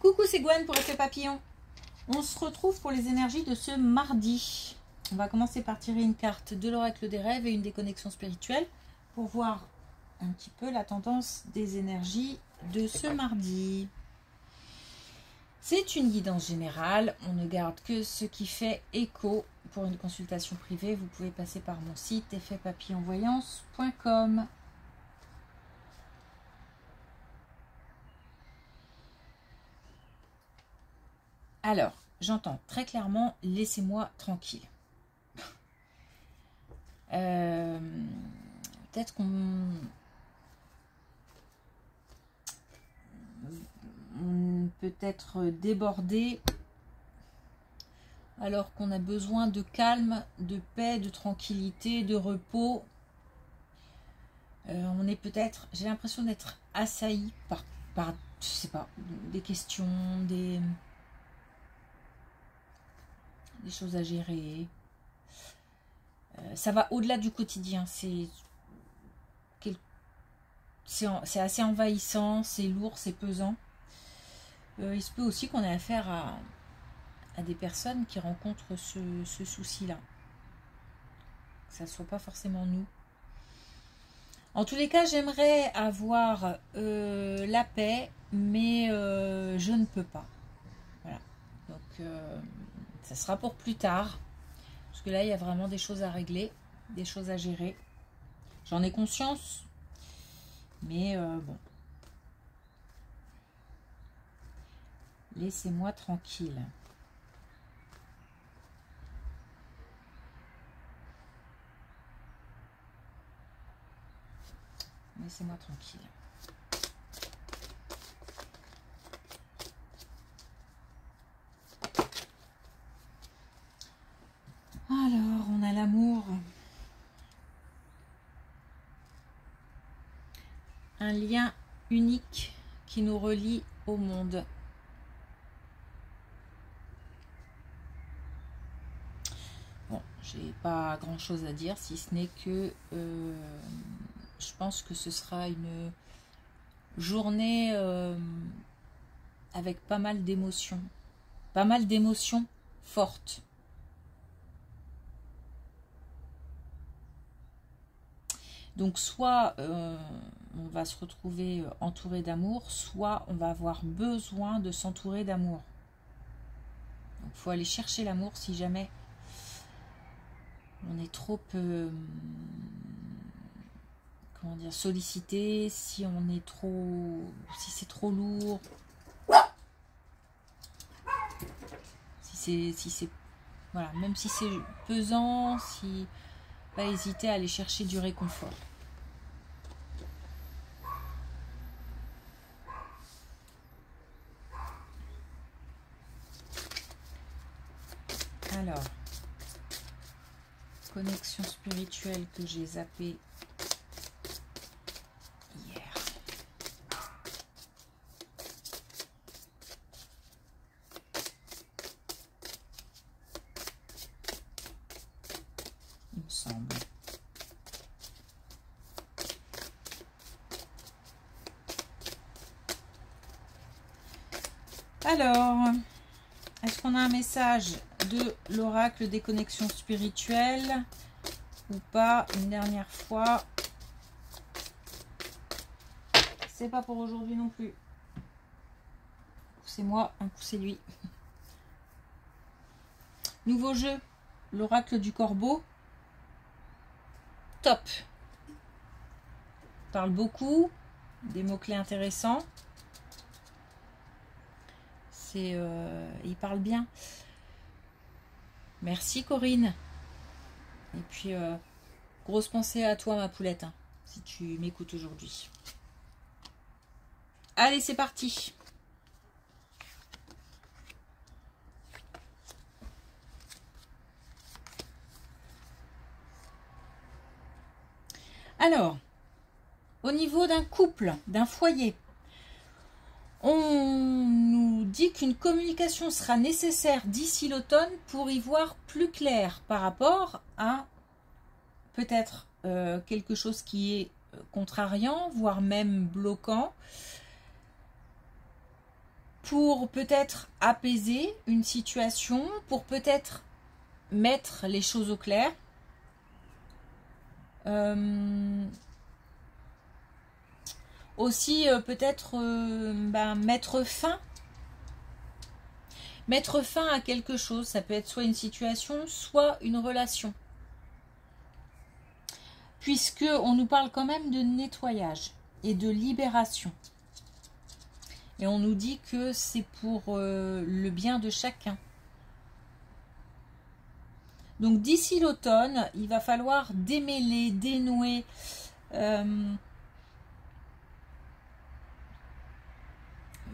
Coucou, c'est Gwen pour Effet Papillon. On se retrouve pour les énergies de ce mardi. On va commencer par tirer une carte de l'oracle des rêves et une des connexions spirituelles pour voir un petit peu la tendance des énergies de ce mardi. C'est une guidance générale, on ne garde que ce qui fait écho. Pour une consultation privée, vous pouvez passer par mon site effetpapillonvoyance.com. Alors, j'entends très clairement « laissez-moi tranquille ». Peut-être qu'on peut être débordé alors qu'on a besoin de calme, de paix, de tranquillité, de repos. On est peut-être, j'ai l'impression d'être assailli par, je sais pas, des questions, des choses à gérer. Ça va au-delà du quotidien, c'est assez envahissant, c'est lourd, c'est pesant. Il se peut aussi qu'on ait affaire à des personnes qui rencontrent ce souci-là. Que ça ne soit pas forcément nous. En tous les cas, j'aimerais avoir la paix, mais je ne peux pas. Voilà. Donc, ça sera pour plus tard. Parce que là, il y a vraiment des choses à régler, des choses à gérer. J'en ai conscience, mais bon. Laissez-moi tranquille. Laissez-moi tranquille. Alors, on a l'amour. Un lien unique qui nous relie au monde. Bon, j'ai pas grand chose à dire, si ce n'est que je pense que ce sera une journée avec pas mal d'émotions. Pas mal d'émotions fortes. Donc soit on va se retrouver entouré d'amour, soit on va avoir besoin de s'entourer d'amour. Donc il faut aller chercher l'amour si jamais on est trop comment dire, sollicité, si on est trop, si c'est trop lourd, si c'est voilà, même si c'est pesant, si pas hésiter à aller chercher du réconfort. Alors, connexion spirituelle que j'ai zappée hier. Il me semble. Alors, est-ce qu'on a un message de l'oracle des connexions spirituelles ou pas une dernière fois? C'est pas pour aujourd'hui non plus. Un coup c'est moi, un coup c'est lui. Nouveau jeu, l'oracle du corbeau. Top. Parle beaucoup, des mots-clés intéressants. Il parle bien. Merci Corinne. Et puis, grosse pensée à toi ma poulette, hein, si tu m'écoutes aujourd'hui. Allez, c'est parti. Alors, au niveau d'un couple, d'un foyer, on nous dit qu'une communication sera nécessaire d'ici l'automne pour y voir plus clair par rapport à peut-être quelque chose qui est contrariant, voire même bloquant, pour peut-être apaiser une situation, pour peut-être mettre les choses au clair. Aussi peut-être mettre fin à quelque chose. Ça peut être soit une situation, soit une relation. Puisque on nous parle quand même de nettoyage et de libération. Et on nous dit que c'est pour le bien de chacun. Donc d'ici l'automne, il va falloir démêler, dénouer,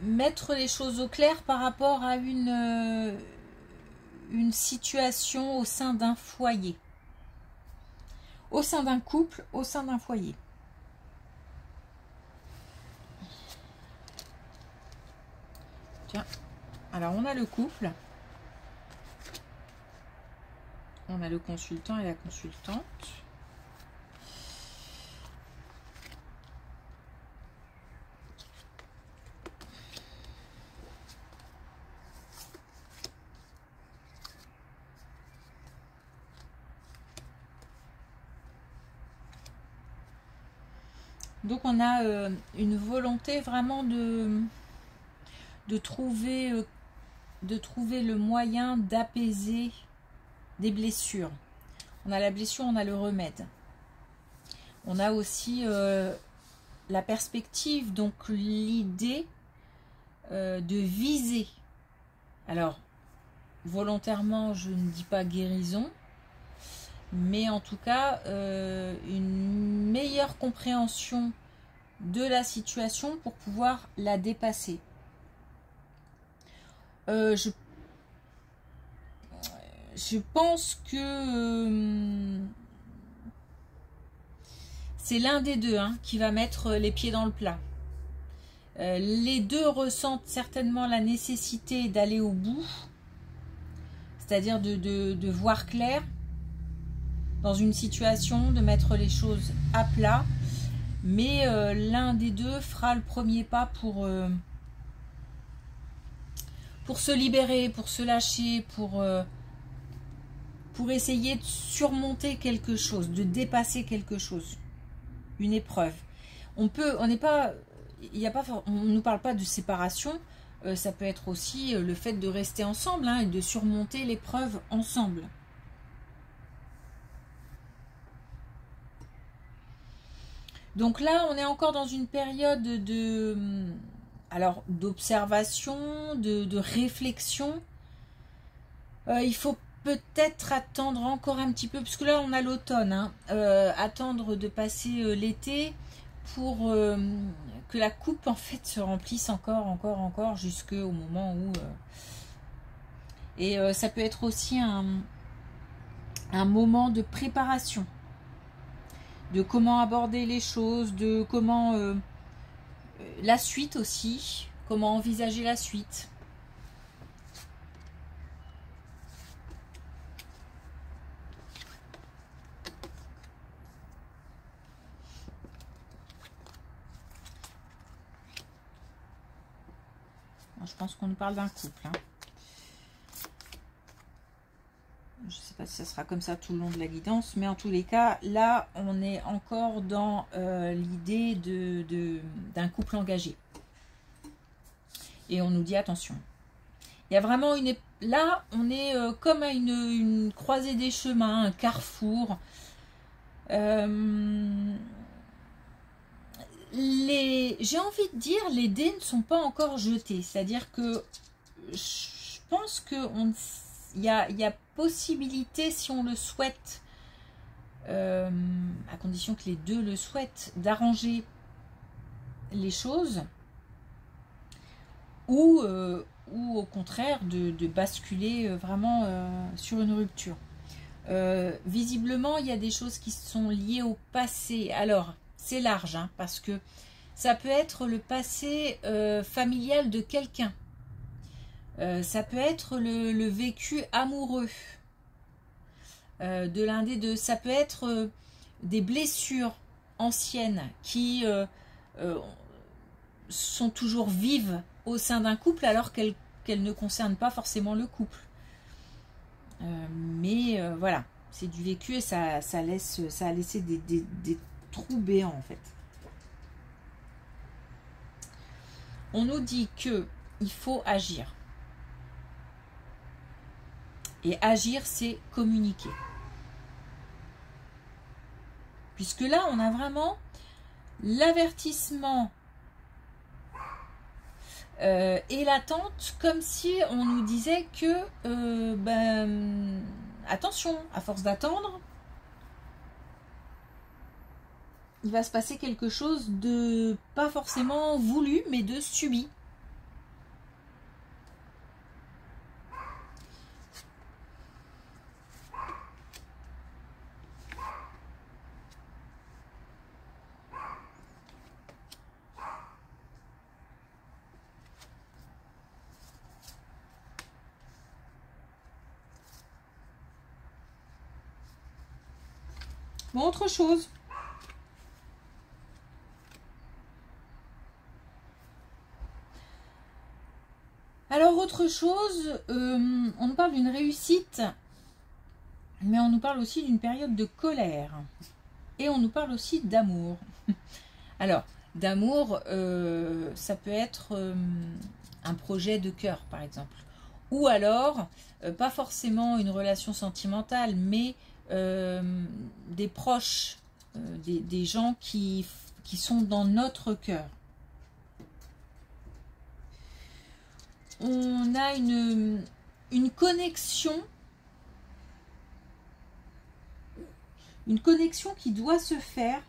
mettre les choses au clair par rapport à une situation au sein d'un foyer. Au sein d'un couple, au sein d'un foyer. Tiens, alors on a le couple. On a le consultant et la consultante. Donc on a une volonté vraiment de trouver le moyen d'apaiser des blessures. On a la blessure, on a le remède. On a aussi la perspective, donc l'idée de viser. Alors, volontairement, je ne dis pas guérison, mais en tout cas, une meilleure compréhension de la situation pour pouvoir la dépasser. Je pense que c'est l'un des deux qui va mettre les pieds dans le plat. Les deux ressentent certainement la nécessité d'aller au bout, c'est-à-dire de voir clair dans une situation, de mettre les choses à plat, mais l'un des deux fera le premier pas pour se libérer, pour se lâcher, pour essayer de surmonter quelque chose, de dépasser quelque chose, une épreuve. On ne nous parle pas de séparation, ça peut être aussi le fait de rester ensemble et de surmonter l'épreuve ensemble. Donc là, on est encore dans une période d'observation, de réflexion. Il faut peut-être attendre encore un petit peu, parce que là on a l'automne, attendre de passer l'été pour que la coupe en fait se remplisse encore jusqu'au moment où ça peut être aussi un moment de préparation, de comment aborder les choses, de comment la suite aussi, comment envisager la suite. Je pense qu'on nous parle d'un couple. Je ne sais pas si ça sera comme ça tout le long de la guidance, mais en tous les cas, là, on est encore dans l'idée d'un couple engagé. Et on nous dit attention. Il y a vraiment là, on est comme à une croisée des chemins, un carrefour. J'ai envie de dire, les dés ne sont pas encore jetés. C'est-à-dire que je pense qu'il y a possibilité, si on le souhaite, à condition que les deux le souhaitent, d'arranger les choses ou au contraire de basculer vraiment sur une rupture. Visiblement, il y a des choses qui sont liées au passé. Alors, c'est large, parce que ça peut être le passé familial de quelqu'un. Ça peut être le vécu amoureux de l'un des deux. Ça peut être des blessures anciennes qui sont toujours vives au sein d'un couple alors qu'elle ne concerne pas forcément le couple. Mais voilà, c'est du vécu et ça a laissé des trous béants en fait. On nous dit que il faut agir. Et agir, c'est communiquer. Puisque là, on a vraiment l'avertissement et l'attente, comme si on nous disait que, attention, à force d'attendre, il va se passer quelque chose de pas forcément voulu, mais de subi. Bon, autre chose. Alors, autre chose, on nous parle d'une réussite, mais on nous parle aussi d'une période de colère. Et on nous parle aussi d'amour. Alors, d'amour, ça peut être un projet de cœur, par exemple. Ou alors, pas forcément une relation sentimentale, mais des proches, des gens qui sont dans notre cœur. On a une connexion qui doit se faire.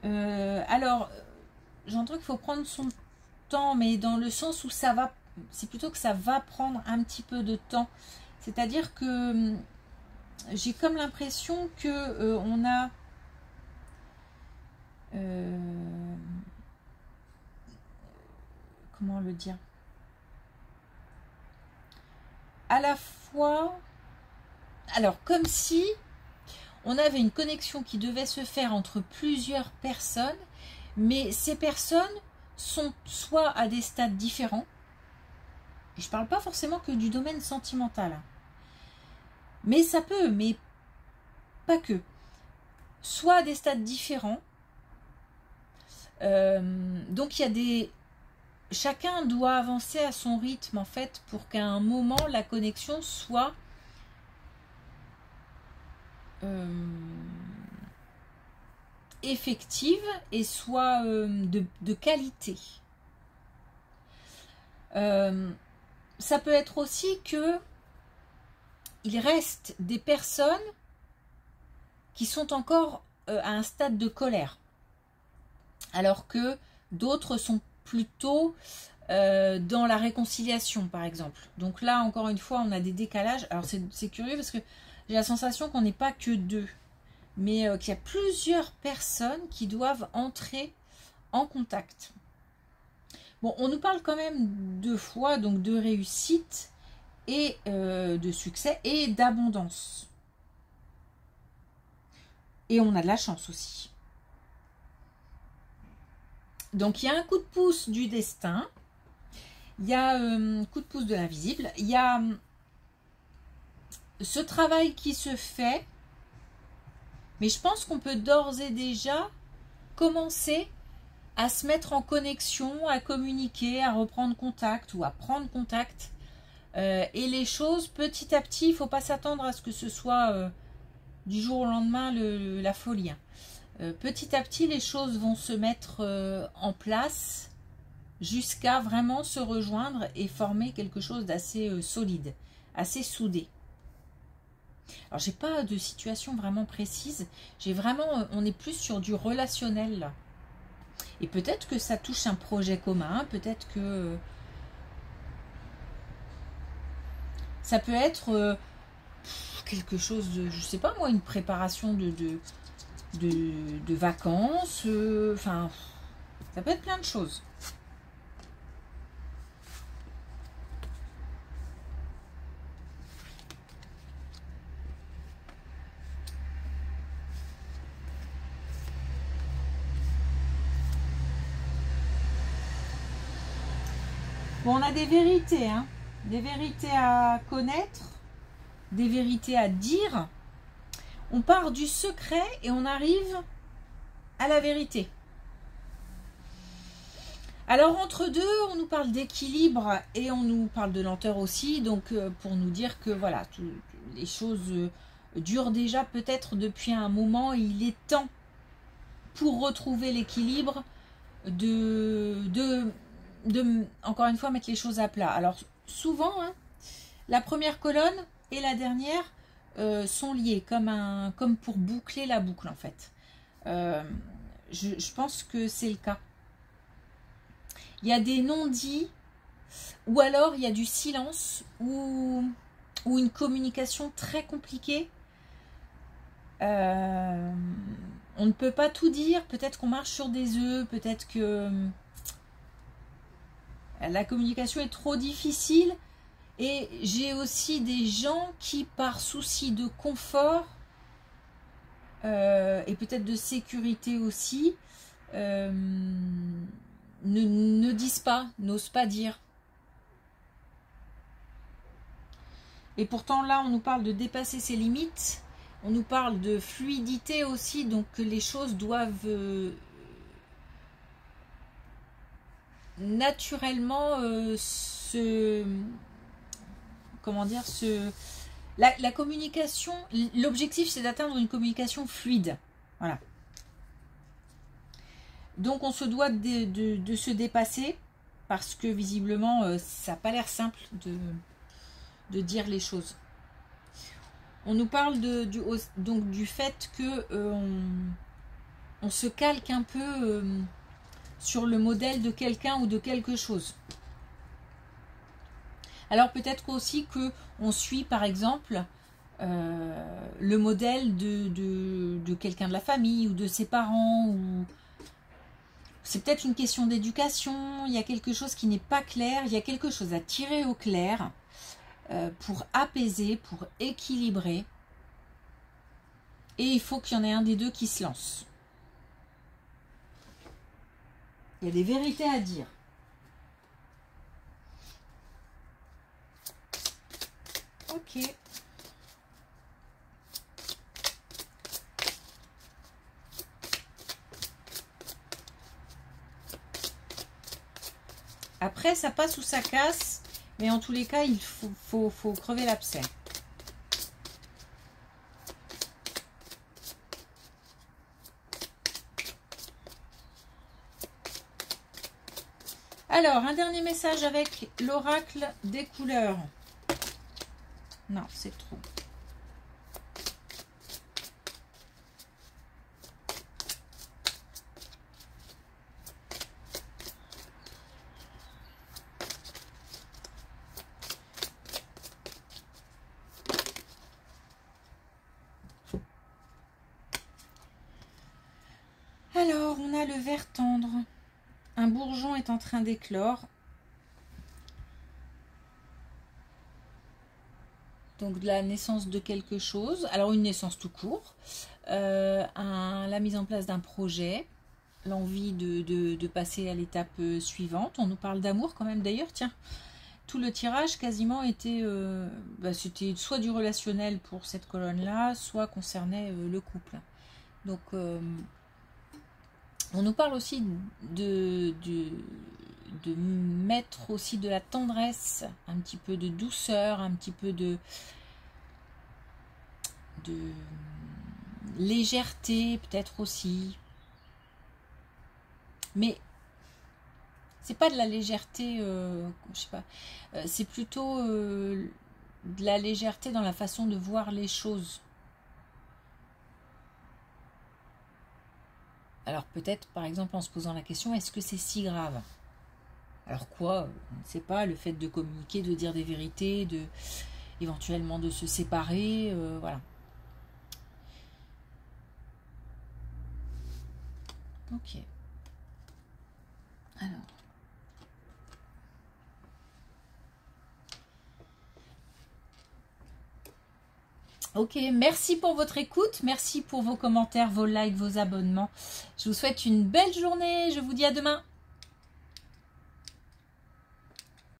Alors, j'entends qu'il faut prendre son temps, mais dans le sens où ça va, c'est plutôt que ça va prendre un petit peu de temps. C'est-à-dire que j'ai comme l'impression que on a comment le dire, à la fois, alors comme si on avait une connexion qui devait se faire entre plusieurs personnes, mais ces personnes sont soit à des stades différents, et je ne parle pas forcément que du domaine sentimental, mais ça peut, mais pas que, soit à des stades différents, donc il y a des... Chacun doit avancer à son rythme en fait pour qu'à un moment la connexion soit effective et soit de qualité. Ça peut être aussi que il reste des personnes qui sont encore à un stade de colère, alors que d'autres sont plutôt dans la réconciliation par exemple. Donc là encore une fois on a des décalages. Alors c'est curieux parce que j'ai la sensation qu'on n'est pas que deux, mais qu'il y a plusieurs personnes qui doivent entrer en contact. Bon, on nous parle quand même deux fois, donc de réussite et de succès et d'abondance. Et on a de la chance aussi. Donc il y a un coup de pouce du destin, il y a un coup de pouce de l'invisible, il y a ce travail qui se fait, mais je pense qu'on peut d'ores et déjà commencer à se mettre en connexion, à communiquer, à reprendre contact ou à prendre contact. Et les choses, petit à petit, il ne faut pas s'attendre à ce que ce soit du jour au lendemain la folie. Petit à petit, les choses vont se mettre en place jusqu'à vraiment se rejoindre et former quelque chose d'assez solide, assez soudé. Alors, j'ai pas de situation vraiment précise. J'ai vraiment, on est plus sur du relationnel là. Et peut-être que ça touche un projet commun, peut-être que ça peut être quelque chose de, je sais pas moi, une préparation de vacances, enfin, ça peut être plein de choses. Bon, on a des vérités, hein, des vérités à connaître, des vérités à dire. On part du secret et on arrive à la vérité. Alors entre deux, on nous parle d'équilibre et on nous parle de lenteur aussi, donc pour nous dire que voilà, les choses durent déjà peut-être depuis un moment et il est temps pour retrouver l'équilibre de encore une fois mettre les choses à plat. Alors souvent, hein, la première colonne et la dernière sont liées comme pour boucler la boucle en fait. Je pense que c'est le cas. Il y a des non-dits, ou alors il y a du silence, ou une communication très compliquée. On ne peut pas tout dire, peut-être qu'on marche sur des œufs, peut-être que la communication est trop difficile. Et j'ai aussi des gens qui, par souci de confort, et peut-être de sécurité aussi, ne disent pas, n'osent pas dire. Et pourtant là, on nous parle de dépasser ses limites, on nous parle de fluidité aussi, donc que les choses doivent naturellement la communication, l'objectif c'est d'atteindre une communication fluide. Voilà. Donc on se doit de se dépasser parce que visiblement ça n'a pas l'air simple de dire les choses. On nous parle donc du fait que on se calque un peu sur le modèle de quelqu'un ou de quelque chose. Alors peut-être aussi qu'on suit par exemple le modèle de quelqu'un de la famille ou de ses parents, ou c'est peut-être une question d'éducation, il y a quelque chose qui n'est pas clair, il y a quelque chose à tirer au clair pour apaiser, pour équilibrer, et il faut qu'il y en ait un des deux qui se lance. Il y a des vérités à dire. Ok. Après, ça passe ou ça casse, mais en tous les cas, il faut crever l'abcès. Alors, un dernier message avec l'oracle des couleurs. Non, c'est trop. Alors, on a le vert tendre. Un bourgeon est en train d'éclore. Donc de la naissance de quelque chose. Alors une naissance tout court. La mise en place d'un projet. L'envie de passer à l'étape suivante. On nous parle d'amour quand même. D'ailleurs, tiens, tout le tirage quasiment était... c'était soit du relationnel pour cette colonne-là, soit concernait le couple. Donc... on nous parle aussi de mettre aussi de la tendresse, un petit peu de douceur, un petit peu de légèreté peut-être aussi. Mais c'est pas de la légèreté, je sais pas, c'est plutôt de la légèreté dans la façon de voir les choses. Alors peut-être, par exemple, en se posant la question, est-ce que c'est si grave? Alors quoi? On ne sait pas, le fait de communiquer, de dire des vérités, éventuellement de se séparer, voilà. Ok. Alors. Ok, merci pour votre écoute, merci pour vos commentaires, vos likes, vos abonnements. Je vous souhaite une belle journée, je vous dis à demain.